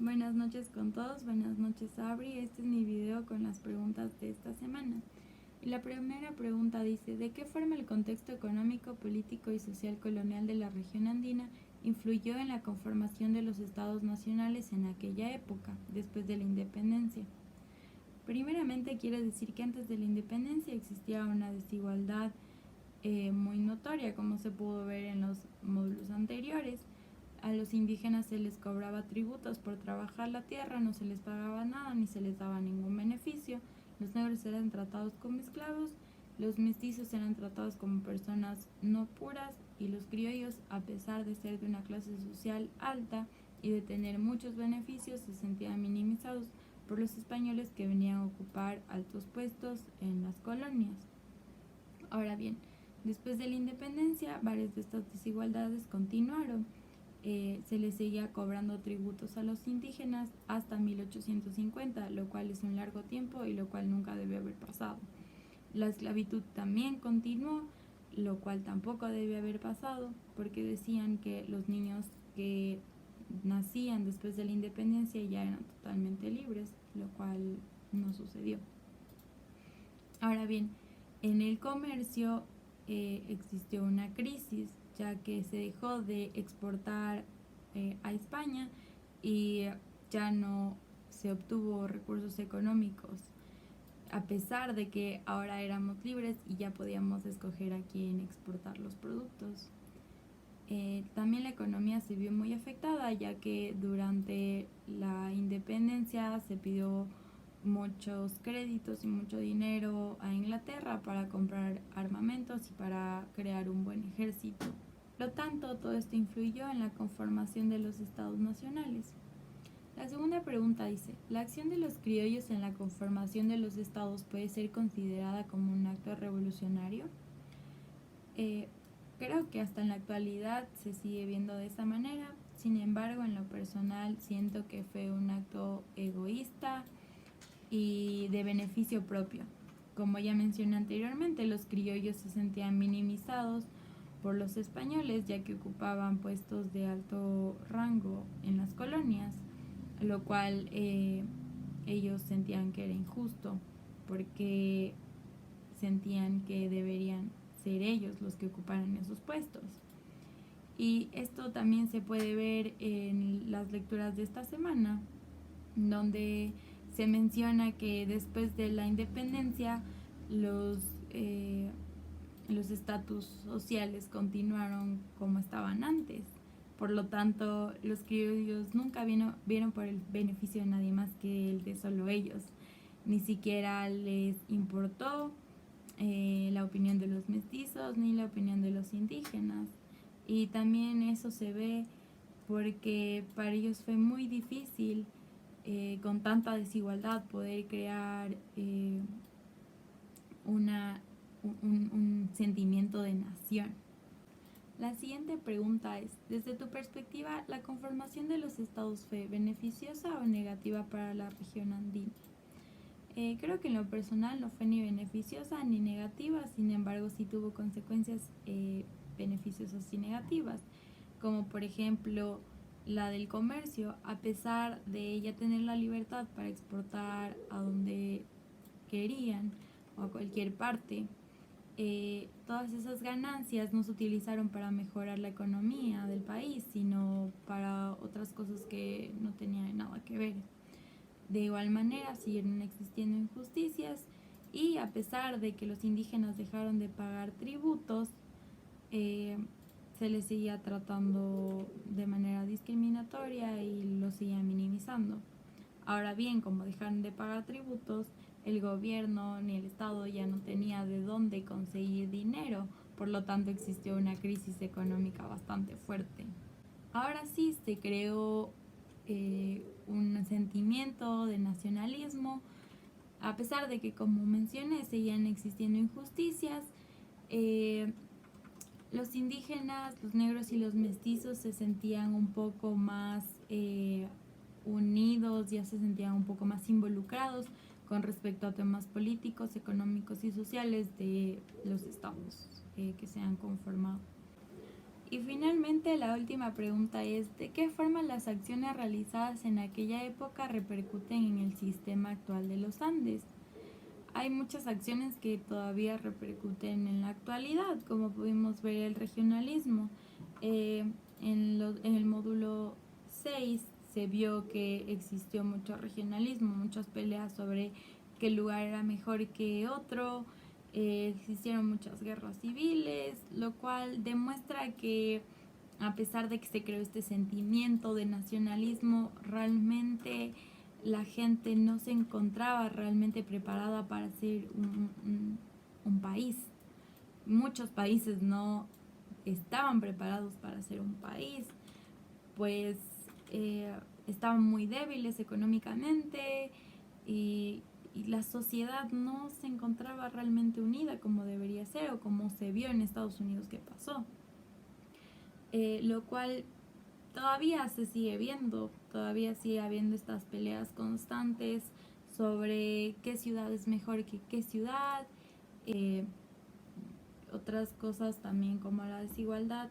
Buenas noches con todos, buenas noches Abri. Este es mi video con las preguntas de esta semana. Y la primera pregunta dice: ¿de qué forma el contexto económico, político y social colonial de la región andina influyó en la conformación de los estados nacionales en aquella época, después de la independencia? Primeramente quiero decir que antes de la independencia existía una desigualdad muy notoria, como se pudo ver en los módulos anteriores. A los indígenas se les cobraba tributos por trabajar la tierra, no se les pagaba nada ni se les daba ningún beneficio. Los negros eran tratados como esclavos, los mestizos eran tratados como personas no puras y los criollos, a pesar de ser de una clase social alta y de tener muchos beneficios, se sentían minimizados por los españoles que venían a ocupar altos puestos en las colonias. Ahora bien, después de la independencia, varias de estas desigualdades continuaron. Se les seguía cobrando tributos a los indígenas hasta 1850, lo cual es un largo tiempo y lo cual nunca debió haber pasado. La esclavitud también continuó, lo cual tampoco debe haber pasado, porque decían que los niños que nacían después de la independencia ya eran totalmente libres, lo cual no sucedió. Ahora bien, en el comercio existió una crisis, ya que se dejó de exportar a España y ya no se obtuvo recursos económicos, a pesar de que ahora éramos libres y ya podíamos escoger a quién exportar los productos. También la economía se vio muy afectada, ya que durante la independencia se pidió muchos créditos y mucho dinero a Inglaterra para comprar armamentos y para crear un buen ejército. Por lo tanto, todo esto influyó en la conformación de los estados nacionales. La segunda pregunta dice: ¿la acción de los criollos en la conformación de los estados puede ser considerada como un acto revolucionario? Creo que hasta en la actualidad se sigue viendo de esa manera. Sin embargo, en lo personal siento que fue un acto egoísta y de beneficio propio. Como ya mencioné anteriormente, los criollos se sentían minimizados por los españoles, ya que ocupaban puestos de alto rango en las colonias, lo cual ellos sentían que era injusto, porque sentían que deberían ser ellos los que ocuparan esos puestos. Y esto también se puede ver en las lecturas de esta semana, donde se menciona que después de la independencia los estatus sociales continuaron como estaban antes. Por lo tanto, los criollos nunca vieron por el beneficio de nadie más que el de solo ellos. Ni siquiera les importó la opinión de los mestizos ni la opinión de los indígenas. Y también eso se ve porque para ellos fue muy difícil con tanta desigualdad poder crear un sentimiento de nación. La siguiente pregunta es: desde tu perspectiva, ¿la conformación de los estados fue beneficiosa o negativa para la región andina? Creo que en lo personal no fue ni beneficiosa ni negativa, sin embargo sí tuvo consecuencias beneficiosas y negativas, como por ejemplo la del comercio. A pesar de ella tener la libertad para exportar a donde querían o a cualquier parte, todas esas ganancias no se utilizaron para mejorar la economía del país, sino para otras cosas que no tenían nada que ver. De igual manera siguieron existiendo injusticias y a pesar de que los indígenas dejaron de pagar tributos, se les seguía tratando de manera discriminatoria y los seguían minimizando. Ahora bien, como dejaron de pagar tributos, el gobierno ni el Estado ya no tenía de dónde conseguir dinero, por lo tanto existió una crisis económica bastante fuerte. Ahora sí se creó un sentimiento de nacionalismo, a pesar de que, como mencioné, seguían existiendo injusticias. Los indígenas, los negros y los mestizos se sentían un poco más unidos, ya se sentían un poco más involucrados con respecto a temas políticos, económicos y sociales de los estados que se han conformado. Y finalmente la última pregunta es, ¿de qué forma las acciones realizadas en aquella época repercuten en el sistema actual de los Andes? Hay muchas acciones que todavía repercuten en la actualidad, como pudimos ver el regionalismo. En el módulo 6 se vio que existió mucho regionalismo, muchas peleas sobre qué lugar era mejor que otro, existieron muchas guerras civiles, lo cual demuestra que a pesar de que se creó este sentimiento de nacionalismo, realmente la gente no se encontraba realmente preparada para ser un país. Muchos países no estaban preparados para ser un país, pues estaban muy débiles económicamente y la sociedad no se encontraba realmente unida como debería ser o como se vio en Estados Unidos que pasó. Lo cual todavía se sigue viendo, todavía sigue habiendo estas peleas constantes sobre qué ciudad es mejor que qué ciudad, otras cosas también como la desigualdad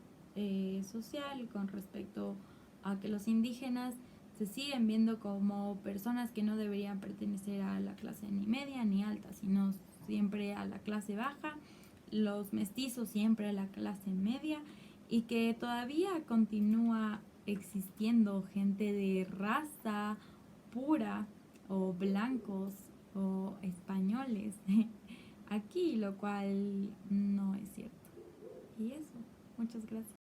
social con respecto a que los indígenas se siguen viendo como personas que no deberían pertenecer a la clase ni media ni alta, sino siempre a la clase baja, los mestizos siempre a la clase media, y que todavía continúa existiendo gente de raza pura o blancos o españoles aquí, lo cual no es cierto. Y eso, muchas gracias.